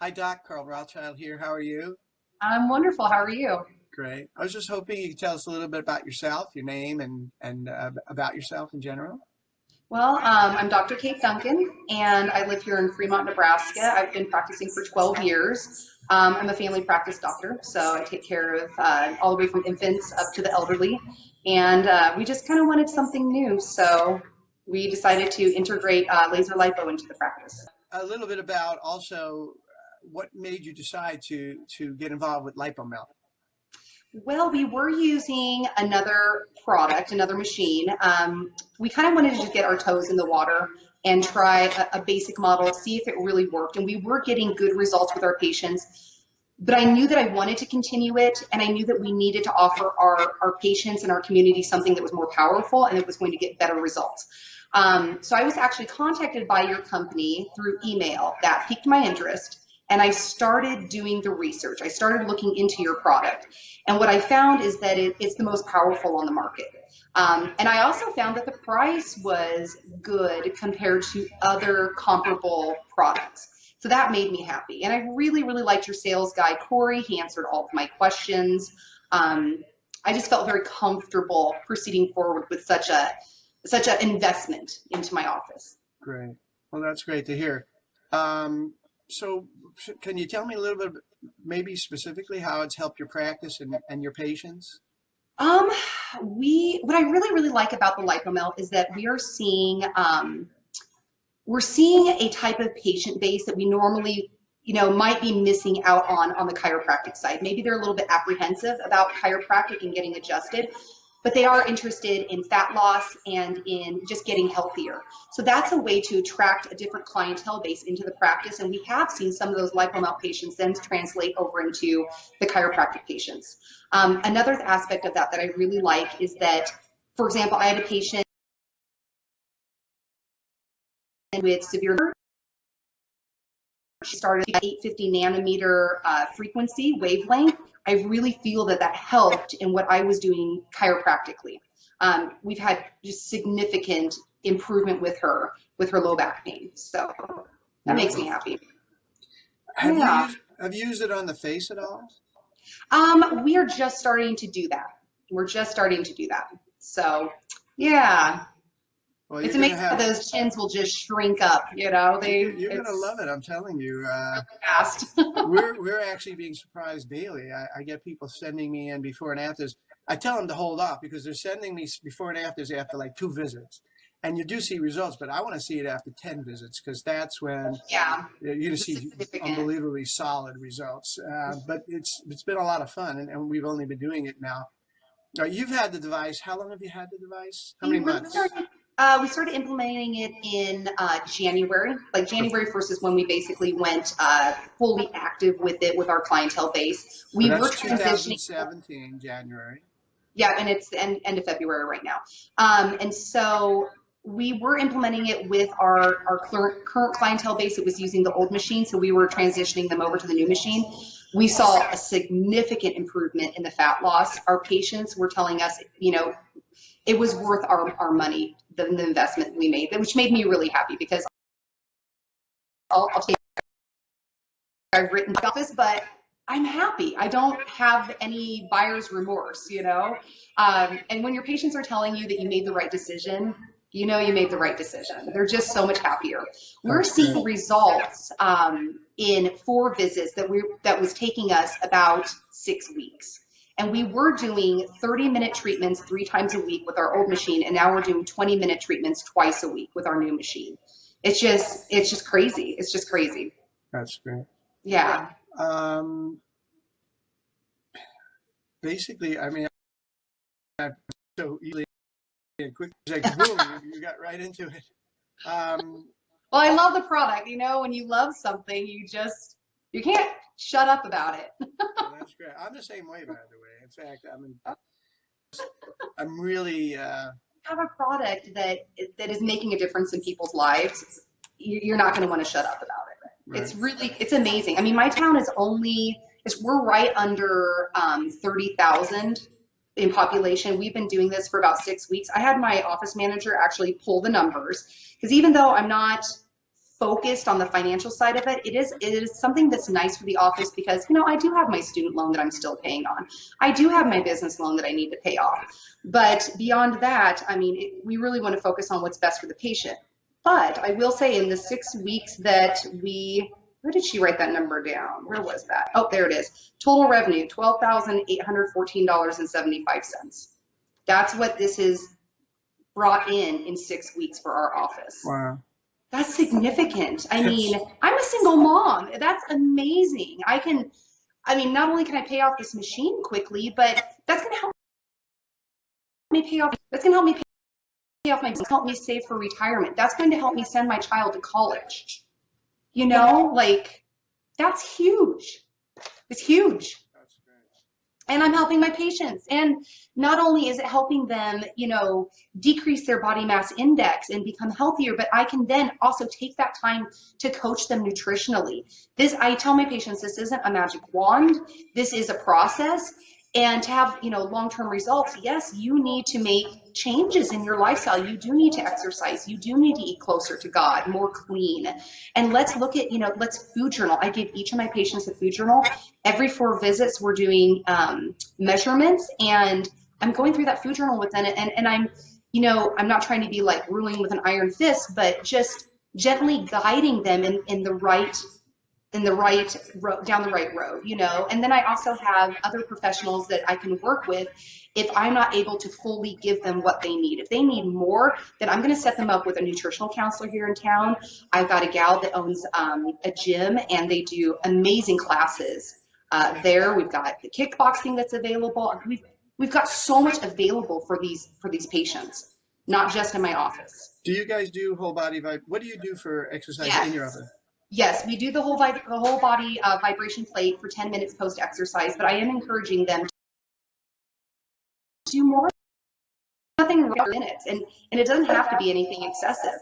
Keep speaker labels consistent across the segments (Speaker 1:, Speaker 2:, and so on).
Speaker 1: Hi, Doc. Carl Rothschild here. How are you?
Speaker 2: I'm wonderful. How are you?
Speaker 1: Great. I was just hoping you could tell us a little bit about yourself, your name, and about yourself in general.
Speaker 2: Well, I'm Dr. Kate Duncan, and I live here in Fremont, Nebraska. I've been practicing for 12 years. I'm a family practice doctor, so I take care of all the way from infants up to the elderly. And we just kind of wanted something new, so we decided to integrate laser lipo into the practice.
Speaker 1: A little bit about also what made you decide to get involved with LipoMelt.
Speaker 2: Well, we were using another product, another machine. We kind of wanted to just get our toes in the water and try a basic model, see if it really worked. And we were getting good results with our patients, but I knew that I wanted to continue it, and I knew that we needed to offer our patients and our community something that was more powerful and that was going to get better results. So I was actually contacted by your company through email. That piqued my interest. And I started doing the research. I started looking into your product. And what I found is that it's the most powerful on the market. And I also found that the price was good compared to other comparable products. So that made me happy. And I really, really liked your sales guy, Corey. He answered all of my questions. I just felt very comfortable proceeding forward with such an investment into my office.
Speaker 1: Great. Well, that's great to hear. So can you tell me a little bit, maybe specifically how it's helped your practice and your patients?
Speaker 2: What I really, really like about the LipoMelt is that we're seeing a type of patient base that we normally, might be missing out on the chiropractic side. Maybe they're a little bit apprehensive about chiropractic and getting adjusted, but they are interested in fat loss and in just getting healthier. So that's a way to attract a different clientele base into the practice. And we have seen some of those LipoMelt patients then translate over into the chiropractic patients. Another aspect of that I really like is that, for example, I had a patient with severe. She started at 850 nanometer frequency wavelength. I really feel that helped in what I was doing chiropractically. We've had just significant improvement with her low back pain. So that makes me happy.
Speaker 1: Have you used it on the face at all?
Speaker 2: We are just starting to do that. So yeah.
Speaker 1: Well,
Speaker 2: it's amazing how those chins will just shrink up,
Speaker 1: You're going to love it, I'm telling you.
Speaker 2: Fast.
Speaker 1: we're actually being surprised daily. I get people sending me in before and afters. I tell them to hold off because they're sending me before and afters after like 2 visits. And you do see results, but I want to see it after 10 visits because that's when you're going to see unbelievably solid results. But it's been a lot of fun, and we've only been doing it now. You've had the device. How long have you had the device? How many months?
Speaker 2: We started implementing it in January. Like January 1st is when we basically went fully active with it with our clientele base. We were transitioning.
Speaker 1: 2017 January.
Speaker 2: Yeah, and it's the end of February right now. And so we were implementing it with our current clientele base that was using the old machine. So we were transitioning them over to the new machine. We saw a significant improvement in the fat loss. Our patients were telling us, it was worth our money, the investment we made, which made me really happy because I'll tell you, I've written about this, but I'm happy. I don't have any buyer's remorse, and when your patients are telling you that you made the right decision, you made the right decision. They're just so much happier. We're seeing results in 4 visits that was taking us about 6 weeks. And we were doing 30-minute treatments 3 times a week with our old machine, and now we're doing 20-minute treatments twice a week with our new machine. It's just crazy. It's just crazy.
Speaker 1: That's great.
Speaker 2: Yeah.
Speaker 1: Basically, I mean, so easily and quick, like boom, you got right into it.
Speaker 2: Well, I love the product. When you love something, you can't shut up about it.
Speaker 1: Well, that's great. I'm the same way, by the way. In fact, I'm really
Speaker 2: have a product that is making a difference in people's lives. You're not going to want to shut up about it. Right. It's amazing. I mean, my town is we're right under 30,000 in population. We've been doing this for about 6 weeks. I had my office manager actually pull the numbers because even though I'm not focused on the financial side of it, it is something that's nice for the office because, you know, I do have my student loan that I'm still paying on. I do have my business loan that I need to pay off. But beyond that, I mean, we really want to focus on what's best for the patient. But I will say in the 6 weeks that where did she write that number down? Where was that? Oh, there it is. Total revenue, $12,814.75. That's what this is brought in 6 weeks for our office.
Speaker 1: Wow.
Speaker 2: That's significant. I mean, I'm a single mom. That's amazing. Not only can I pay off this machine quickly, but that's going to help me pay off. That's going to help me pay off my, help me save for retirement. That's going to help me send my child to college. You know, like, that's huge. It's huge. And I'm helping my patients. And not only is it helping them, you know, decrease their body mass index and become healthier, but I can then also take that time to coach them nutritionally. I tell my patients, this isn't a magic wand. This is a process. And to have, you know, long-term results, yes, you need to make changes in your lifestyle. You do need to exercise. You do need to eat closer to God, more clean. And let's look at, you know, let's food journal. I give each of my patients a food journal. Every 4 visits, we're doing measurements, and I'm going through that food journal with them. And I'm, you know, I'm not trying to be like ruling with an iron fist, but just gently guiding them in the right road, down the right road, you know. And then I also have other professionals that I can work with if I'm not able to fully give them what they need. If they need more, then I'm going to set them up with a nutritional counselor here in town. I've got a gal that owns a gym, and they do amazing classes there. We've got the kickboxing that's available. We've got so much available for these patients, not just in my office.
Speaker 1: Do you guys do whole body what do you do for exercise in your office?
Speaker 2: Yes, we do the whole body vibration plate for 10 minutes post exercise, but I am encouraging them to do more. Nothing wrong with minutes, and it doesn't have to be anything excessive.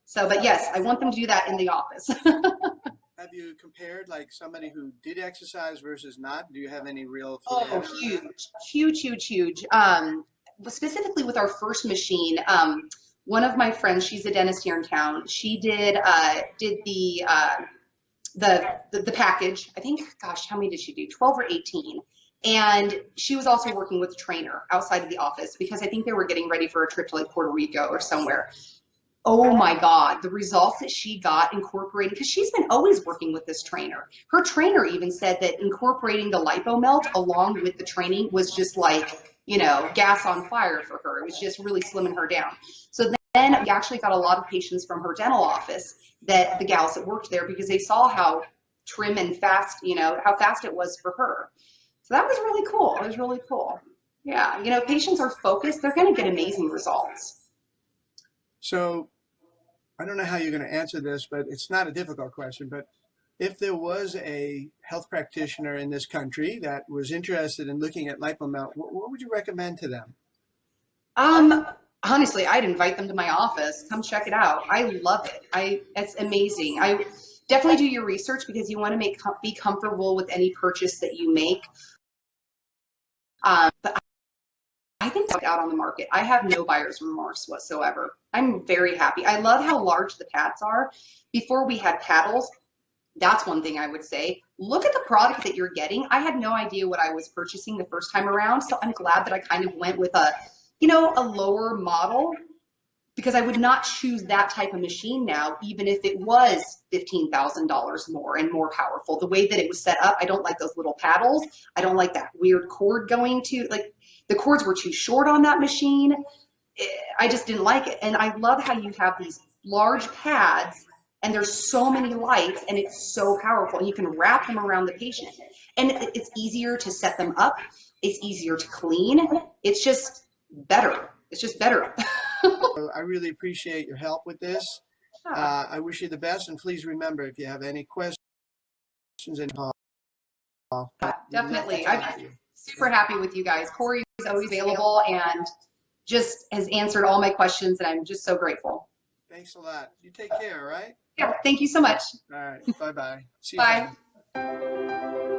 Speaker 2: So, but yes, I want them to do that in the office.
Speaker 1: Have you compared like somebody who did exercise versus not? Do you have any real?
Speaker 2: Oh, huge. Specifically with our first machine, one of my friends, she's a dentist here in town. She did the package. I think, gosh, how many did she do? 12 or 18. And she was also working with a trainer outside of the office because I think they were getting ready for a trip to like Puerto Rico or somewhere. Oh my God, the results that she got incorporating, because she's been always working with this trainer. Her trainer even said that incorporating the LipoMelt along with the training was just like, you know, gas on fire for her. It was just really slimming her down. So then we actually got a lot of patients from her dental office, that the gals that worked there, because they saw how trim and fast, you know, how fast it was for her. So that was really cool. It was really cool. Yeah, you know, patients are focused. They're going to get amazing results.
Speaker 1: So I don't know how you're going to answer this, but it's not a difficult question. But if there was a health practitioner in this country that was interested in looking at LipoMelt, what would you recommend to them?
Speaker 2: Honestly, I'd invite them to my office. Come check it out. I love it. It's amazing. I definitely do your research because you want to be comfortable with any purchase that you make. But I think it's out on the market. I have no buyer's remorse whatsoever. I'm very happy. I love how large the pads are. Before we had paddles, that's one thing I would say. Look at the product that you're getting. I had no idea what I was purchasing the first time around, so I'm glad that I kind of went with a lower model, because I would not choose that type of machine now, even if it was $15,000 more and more powerful. The way that it was set up, I don't like those little paddles. I don't like that weird cord going to, like, the cords were too short on that machine. I just didn't like it. And I love how you have these large pads and there's so many lights and it's so powerful. And you can wrap them around the patient. And it's easier to set them up. It's easier to clean. It's just better. It's just better.
Speaker 1: I really appreciate your help with this. I wish you the best. And please remember, if you have any questions,
Speaker 2: definitely. I'm super happy with you guys. Corey is always available and just has answered all my questions, and I'm just so grateful.
Speaker 1: Thanks a lot. You take care, all right?
Speaker 2: Yeah, thank you so much.
Speaker 1: All right. Bye-bye. See you.
Speaker 2: Bye.
Speaker 1: Bye.